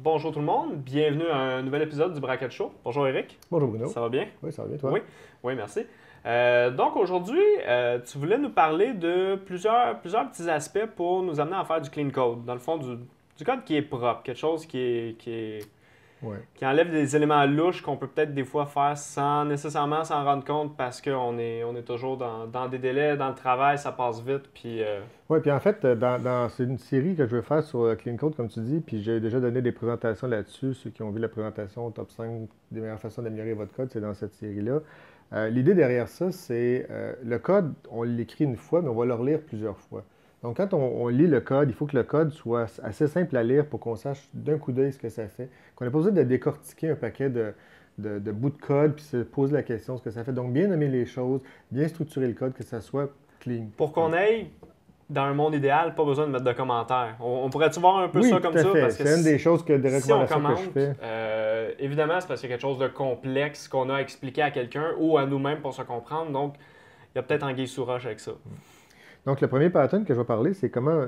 Bonjour tout le monde, bienvenue à un nouvel épisode du Bracket Show. Bonjour Eric, Bonjour Bruno. ça va bien? Oui, ça va bien, toi? Oui, oui, merci. Donc aujourd'hui, tu voulais nous parler de plusieurs petits aspects pour nous amener à faire du clean code. Dans le fond, du code qui est propre, quelque chose Ouais. qui enlève des éléments louches qu'on peut peut-être des fois faire sans nécessairement s'en rendre compte parce qu'on est toujours dans des délais, dans le travail, ça passe vite, puis Ouais, puis en fait, c'est une série que je veux faire sur Clean Code, comme tu dis, puis j'ai déjà donné des présentations là-dessus. Ceux qui ont vu la présentation top 5 des meilleures façons d'améliorer votre code, c'est dans cette série-là. L'idée derrière ça, c'est le code, on l'écrit une fois, mais on va le relire plusieurs fois. Donc, quand on lit le code, il faut que le code soit assez simple à lire pour qu'on sache d'un coup d'œil ce que ça fait. Qu'on n'a pas besoin de décortiquer un paquet de bouts de code puis se poser la question ce que ça fait. Donc, bien nommer les choses, bien structurer le code, que ça soit clean. pour qu'on aille dans un monde idéal, pas besoin de mettre de commentaires. On pourrait-tu voir un peu ça Oui, comme tout à ça? fait. Parce que C'est une des choses des si on recommandations que je commente, fais. évidemment, c'est parce qu'il y a quelque chose de complexe qu'on a à expliquer à quelqu'un ou à nous-mêmes pour se comprendre. Donc, il y a peut-être anguille sous roche avec ça. Donc, le premier pattern que je vais parler, c'est comment,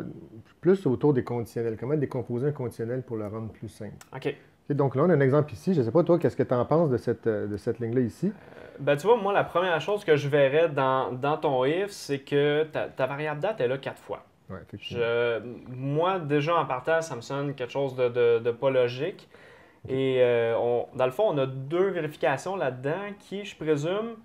plus autour des conditionnels, comment décomposer un conditionnel pour le rendre plus simple. OK. Et donc là, on a un exemple ici. Je ne sais pas, toi, qu'est-ce que tu en penses de cette ligne-là ici? Ben, tu vois, moi, la première chose que je verrais dans ton if, c'est que ta variable date est là 4 fois. Oui, effectivement. Moi, déjà en partant, ça me sonne quelque chose de pas logique. Et dans le fond, on a deux vérifications là-dedans qui, je présume,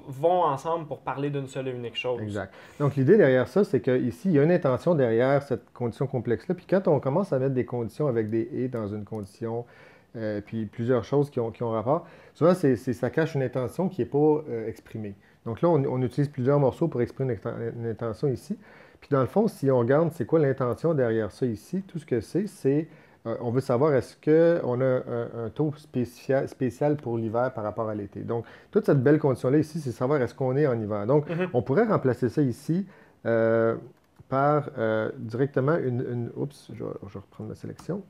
vont ensemble pour parler d'une seule et unique chose. Exact. Donc, l'idée derrière ça, c'est qu'ici, il y a une intention derrière cette condition complexe-là. Puis quand on commence à mettre des conditions avec des et dans une condition, puis plusieurs choses qui ont rapport, souvent, ça cache une intention qui n'est pas exprimée. Donc là, on utilise plusieurs morceaux pour exprimer une intention ici. Puis dans le fond, si on regarde, c'est quoi l'intention derrière ça ici, tout ce que c'est on veut savoir est-ce qu'on a un taux spécial pour l'hiver par rapport à l'été. Donc, toute cette belle condition-là ici, c'est savoir est-ce qu'on est en hiver. Donc, Mhm. on pourrait remplacer ça ici par directement oups, je vais reprendre la sélection.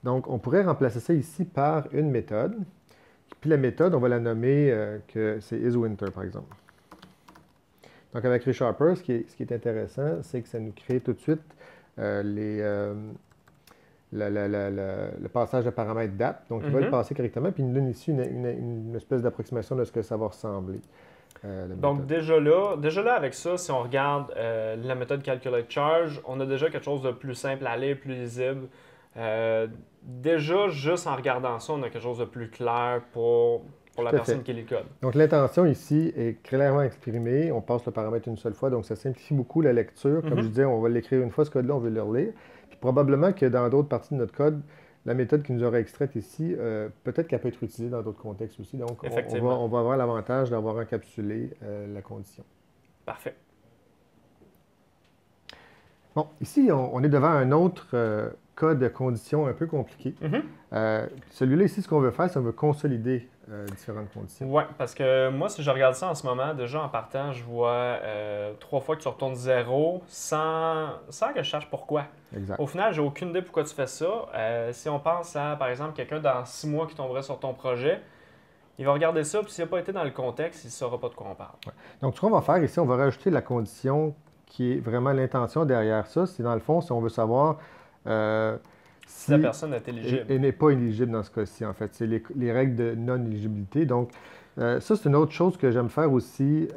Donc, on pourrait remplacer ça ici par une méthode. Puis la méthode, on va la nommer que c'est isWinter, par exemple. Donc, avec ReSharper, ce qui est intéressant, c'est que ça nous crée tout de suite le passage de paramètres date. Donc, il va le passer correctement, puis il nous donne ici une espèce d'approximation de ce que ça va ressembler. Donc déjà là, avec ça, si on regarde la méthode Calculate Charge, on a déjà quelque chose de plus simple à lire, plus lisible. Déjà, juste en regardant ça, on a quelque chose de plus clair pour la Tout à personne fait. qui lit le code. Donc, l'intention ici est clairement exprimée. On passe le paramètre une seule fois, donc ça simplifie beaucoup la lecture. Comme je disais, on va l'écrire une fois, ce code-là, on veut le relire. Puis probablement que dans d'autres parties de notre code, la méthode qui nous aura extraite ici, peut-être qu'elle peut être utilisée dans d'autres contextes aussi. Donc, Effectivement. on va avoir l'avantage d'avoir encapsulé la condition. Parfait. Bon, ici, on est devant un autre cas de condition un peu compliqué. Celui-là, ici, ce qu'on veut faire, c'est qu'on veut consolider différentes conditions. Ouais, parce que moi, si je regarde ça en ce moment, déjà en partant, je vois 3 fois que tu retournes 0 sans que je sache pourquoi. Exact. Au final, j'ai aucune idée pourquoi tu fais ça. Si on pense à, par exemple, quelqu'un dans 6 mois qui tomberait sur ton projet, il va regarder ça, puis s'il n'a pas été dans le contexte, il ne saura pas de quoi on parle. Ouais. Donc, ce qu'on va faire ici, on va rajouter la condition qui est vraiment l'intention derrière ça. C'est dans le fond, si on veut savoir Si la personne est éligible. elle n'est pas éligible dans ce cas-ci, en fait. C'est les règles de non-éligibilité. Donc, ça, c'est une autre chose que j'aime faire aussi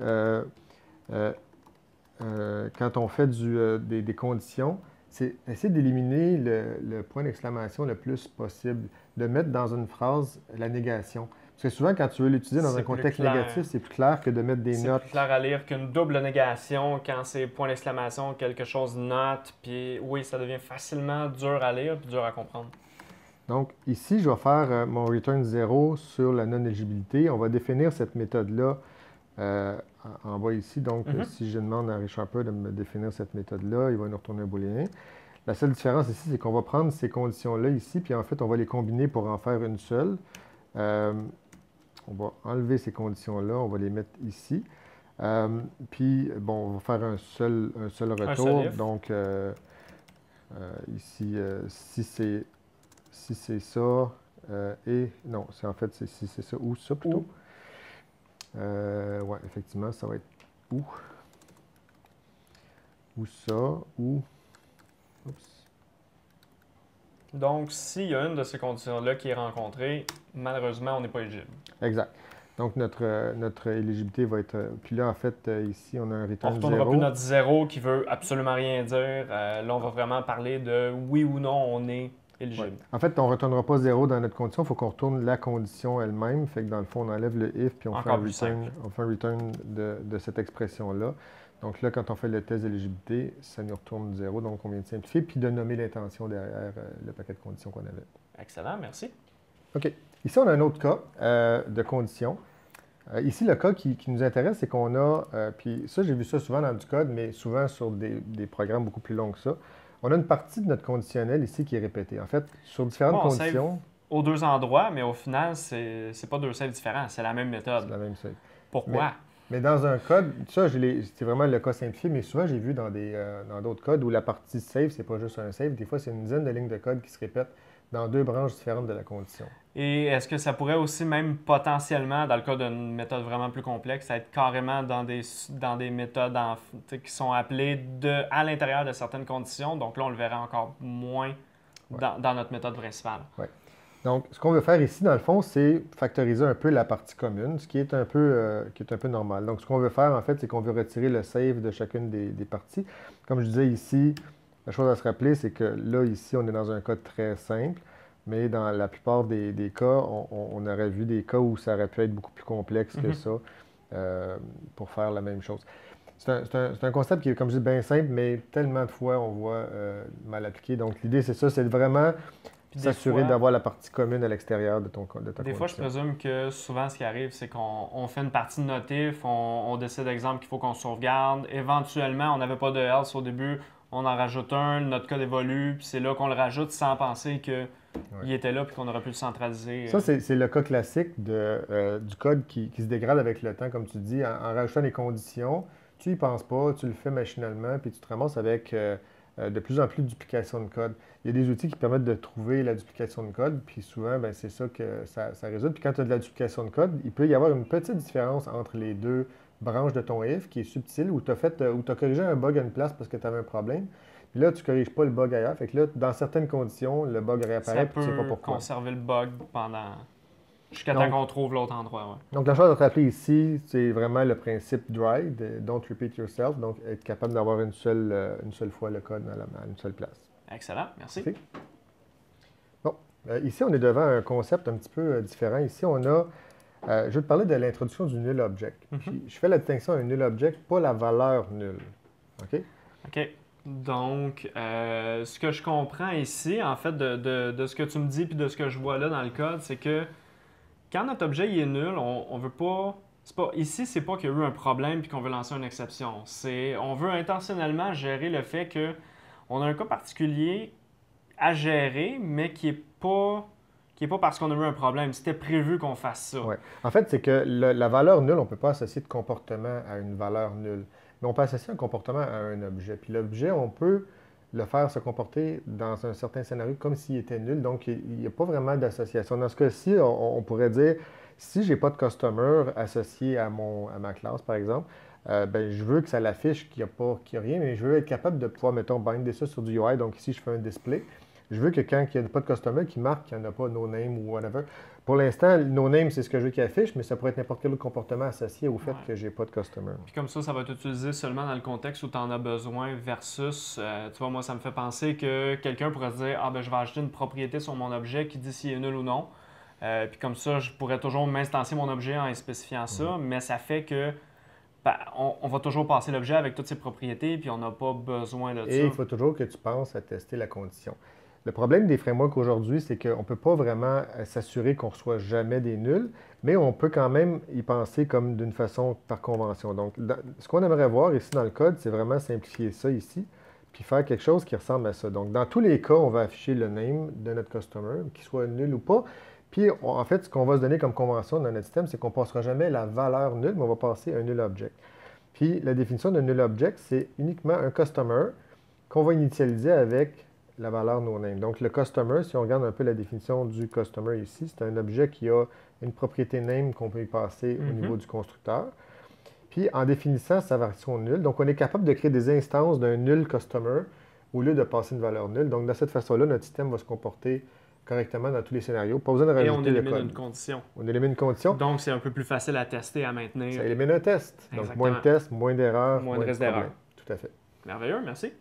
quand on fait des conditions. C'est essayer d'éliminer le point d'exclamation le plus possible, de mettre dans une phrase la négation. Parce que souvent, quand tu veux l'utiliser dans C'est un plus contexte clair. négatif, c'est plus clair que de mettre des C'est notes. plus clair à lire qu'une double négation quand c'est point d'exclamation, quelque chose note, puis oui, ça devient facilement dur à lire puis dur à comprendre. Donc, ici, je vais faire mon return 0 sur la non-éligibilité. On va définir cette méthode-là en bas ici. Donc, si je demande à ReSharper de me définir cette méthode-là, il va nous retourner un booléen. La seule différence ici, c'est qu'on va prendre ces conditions-là ici, puis en fait, on va les combiner pour en faire une seule. On va enlever ces conditions-là, on va les mettre ici. Puis, bon, on va faire un seul retour. Donc, ici, si c'est ça, et non, c'est en fait, si c'est ça ou ça plutôt. Ouais, effectivement, ça va être ou ça, ou, oups, Donc, s'il y a une de ces conditions-là qui est rencontrée, malheureusement, on n'est pas éligible. Exact. Donc, notre éligibilité va être... Puis là, en fait, ici, on a un On ne return retournera plus 0. notre 0 qui veut absolument rien dire. Là, on va vraiment parler de oui ou non, on est éligible. Ouais. En fait, on ne retournera pas 0 dans notre condition, il faut qu'on retourne la condition elle-même. Fait que dans le fond, on enlève le if, puis on fait un return de cette expression-là. Donc là, quand on fait le test d'éligibilité, ça nous retourne 0. Donc, on vient de simplifier, puis de nommer l'intention derrière le paquet de conditions qu'on avait. Excellent, merci. OK. Ici, on a un autre cas de condition. Ici, le cas qui nous intéresse, c'est qu'on a, puis ça, j'ai vu ça souvent dans du code, mais souvent sur des programmes beaucoup plus longs que ça. On a une partie de notre conditionnel ici qui est répétée. En fait, sur différentes conditions... aux deux endroits, mais au final, c'est pas deux saves différents, c'est la même méthode. C'est la même save. Pourquoi? Mais dans un code, ça, c'est vraiment le cas simplifié, mais souvent, j'ai vu dans d'autres codes où la partie save, c'est pas juste un save. Des fois, c'est une dizaine de lignes de code qui se répètent dans deux branches différentes de la condition. Et est-ce que ça pourrait aussi même potentiellement, dans le cas d'une méthode vraiment plus complexe, être carrément dans des méthodes qui sont appelées à l'intérieur de certaines conditions? Donc là, on le verra encore moins dans notre méthode principale. Oui. Donc, ce qu'on veut faire ici, dans le fond, c'est factoriser un peu la partie commune, ce qui est un peu normal. Donc, ce qu'on veut faire, en fait, c'est qu'on veut retirer le save de chacune des parties. Comme je disais ici, la chose à se rappeler, c'est que là, ici, on est dans un code très simple. Mais dans la plupart des cas, on aurait vu des cas où ça aurait pu être beaucoup plus complexe que ça pour faire la même chose. C'est un concept qui est, comme je dis, bien simple, mais tellement de fois on voit mal appliqué. Donc l'idée, c'est ça, c'est vraiment s'assurer d'avoir la partie commune à l'extérieur de ta condition. Des fois, je présume que souvent, ce qui arrive, c'est qu'on fait une partie de notif, on décide, exemple, qu'il faut qu'on sauvegarde. Éventuellement, on n'avait pas de else au début, on en rajoute un, notre code évolue, puis c'est là qu'on le rajoute sans penser que il était là puis qu'on aurait pu le centraliser. Ça, c'est le cas classique du code qui se dégrade avec le temps, comme tu dis, en rajoutant des conditions. Tu n'y penses pas, tu le fais machinalement, puis tu te ramasses avec de plus en plus de duplication de code. Il y a des outils qui permettent de trouver la duplication de code, puis souvent, ben, c'est ça que ça résulte. Puis quand tu as de la duplication de code, il peut y avoir une petite différence entre les deux branches de ton if qui est subtile, où tu as corrigé un bug à une place parce que tu avais un problème. Puis là, tu ne corriges pas le bug ailleurs. Fait que là, dans certaines conditions, le bug réapparaît, puis tu ne sais pas pourquoi. Conserver le bug jusqu'à temps qu'on trouve l'autre endroit. Ouais. Donc, la chose à te rappeler ici, c'est vraiment le principe dry, de don't repeat yourself, donc être capable d'avoir une seule fois le code à une seule place. Excellent, merci. Bon, ici, on est devant un concept un petit peu différent. Ici, on a, je vais te parler de l'introduction du null object. Puis, je fais la distinction un null object, pas la valeur nulle. OK? OK. Donc, ce que je comprends ici, en fait, de ce que tu me dis puis de ce que je vois là dans le code, c'est que quand notre objet il est nul, on veut pas. Ici, c'est pas qu'il y a eu un problème puis qu'on veut lancer une exception. On veut intentionnellement gérer le fait qu'on a un cas particulier à gérer, mais qui n'est pas parce qu'on a eu un problème. C'était prévu qu'on fasse ça. Ouais. En fait, c'est que la valeur nulle, on ne peut pas associer de comportement à une valeur nulle. Mais on peut associer un comportement à un objet. Puis l'objet, on peut le faire se comporter dans un certain scénario comme s'il était nul. Donc, il n'y a pas vraiment d'association. Dans ce cas-ci, on pourrait dire, si je n'ai pas de customer associé à ma classe, par exemple, ben, je veux que ça l'affiche qu'il n'y a rien, mais je veux être capable de pouvoir, mettons, binder ça sur du UI. Donc ici, je fais un display. Je veux que quand il n'y a pas de customer, qui marque qu'il n'y en a pas no name ou whatever. Pour l'instant, no name, c'est ce que je veux qu'il affiche, mais ça pourrait être n'importe quel autre comportement associé au fait que je n'ai pas de customer. Puis comme ça va être utilisé seulement dans le contexte où tu en as besoin versus, tu vois, moi, ça me fait penser que quelqu'un pourrait se dire, ah ben je vais ajouter une propriété sur mon objet qui dit s'il est nul ou non. Puis comme ça, je pourrais toujours m'instancier mon objet en spécifiant ça, mais ça fait que on va toujours passer l'objet avec toutes ses propriétés, puis on n'a pas besoin de ça. Et il faut toujours que tu penses à tester la condition. Le problème des frameworks aujourd'hui, c'est qu'on ne peut pas vraiment s'assurer qu'on ne reçoit jamais des nuls, mais on peut quand même y penser comme d'une façon par convention. Donc, ce qu'on aimerait voir ici dans le code, c'est vraiment simplifier ça ici, puis faire quelque chose qui ressemble à ça. Donc, dans tous les cas, on va afficher le name de notre customer, qu'il soit nul ou pas. Puis, en fait, ce qu'on va se donner comme convention dans notre système, c'est qu'on ne passera jamais la valeur nulle, mais on va passer un null object. Puis, la définition d'un null object, c'est uniquement un customer qu'on va initialiser avec la valeur no-name. Donc, le customer, si on regarde un peu la définition du customer ici, c'est un objet qui a une propriété name qu'on peut y passer au niveau du constructeur. Puis, en définissant sa version nulle, donc on est capable de créer des instances d'un nul customer au lieu de passer une valeur nulle. Donc, de cette façon-là, notre système va se comporter correctement dans tous les scénarios. Pas besoin de Et rajouter on le élimine code. une condition. On élimine une condition. Donc, c'est un peu plus facile à tester, à maintenir. Ça élimine un test. Donc, Exactement. moins de tests, moins d'erreurs, Moins de risque problèmes. d'erreur. Tout à fait. Merveilleux, merci.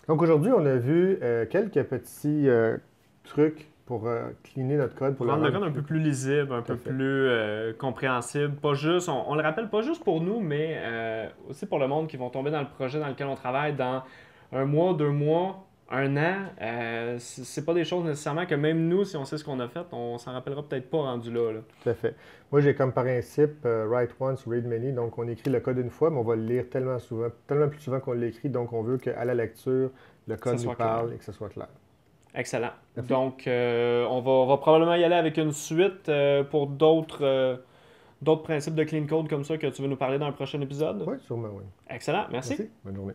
Donc, aujourd'hui, on a vu quelques petits trucs pour cleaner notre code. Pour Rendre le rendre code un peu plus lisible, un Tout à peu fait. plus compréhensible. Pas juste, on le rappelle, pas juste pour nous, mais aussi pour le monde qui vont tomber dans le projet dans lequel on travaille dans 1 mois, 2 mois, 1 an. C'est pas des choses nécessairement que même nous, si on sait ce qu'on a fait, on s'en rappellera peut-être pas rendu là. Tout à fait. Moi, j'ai comme principe write once, read many. Donc, on écrit le code une fois, mais on va le lire tellement souvent, tellement plus souvent qu'on l'écrit. Donc, on veut qu'à la lecture, le code soit nous parle clair. et que ce soit clair. Excellent. Merci. Donc, on va probablement y aller avec une suite pour d'autres principes de clean code comme ça que tu veux nous parler dans un prochain épisode. Oui, sûrement, oui. Excellent, merci. Merci. Bonne journée.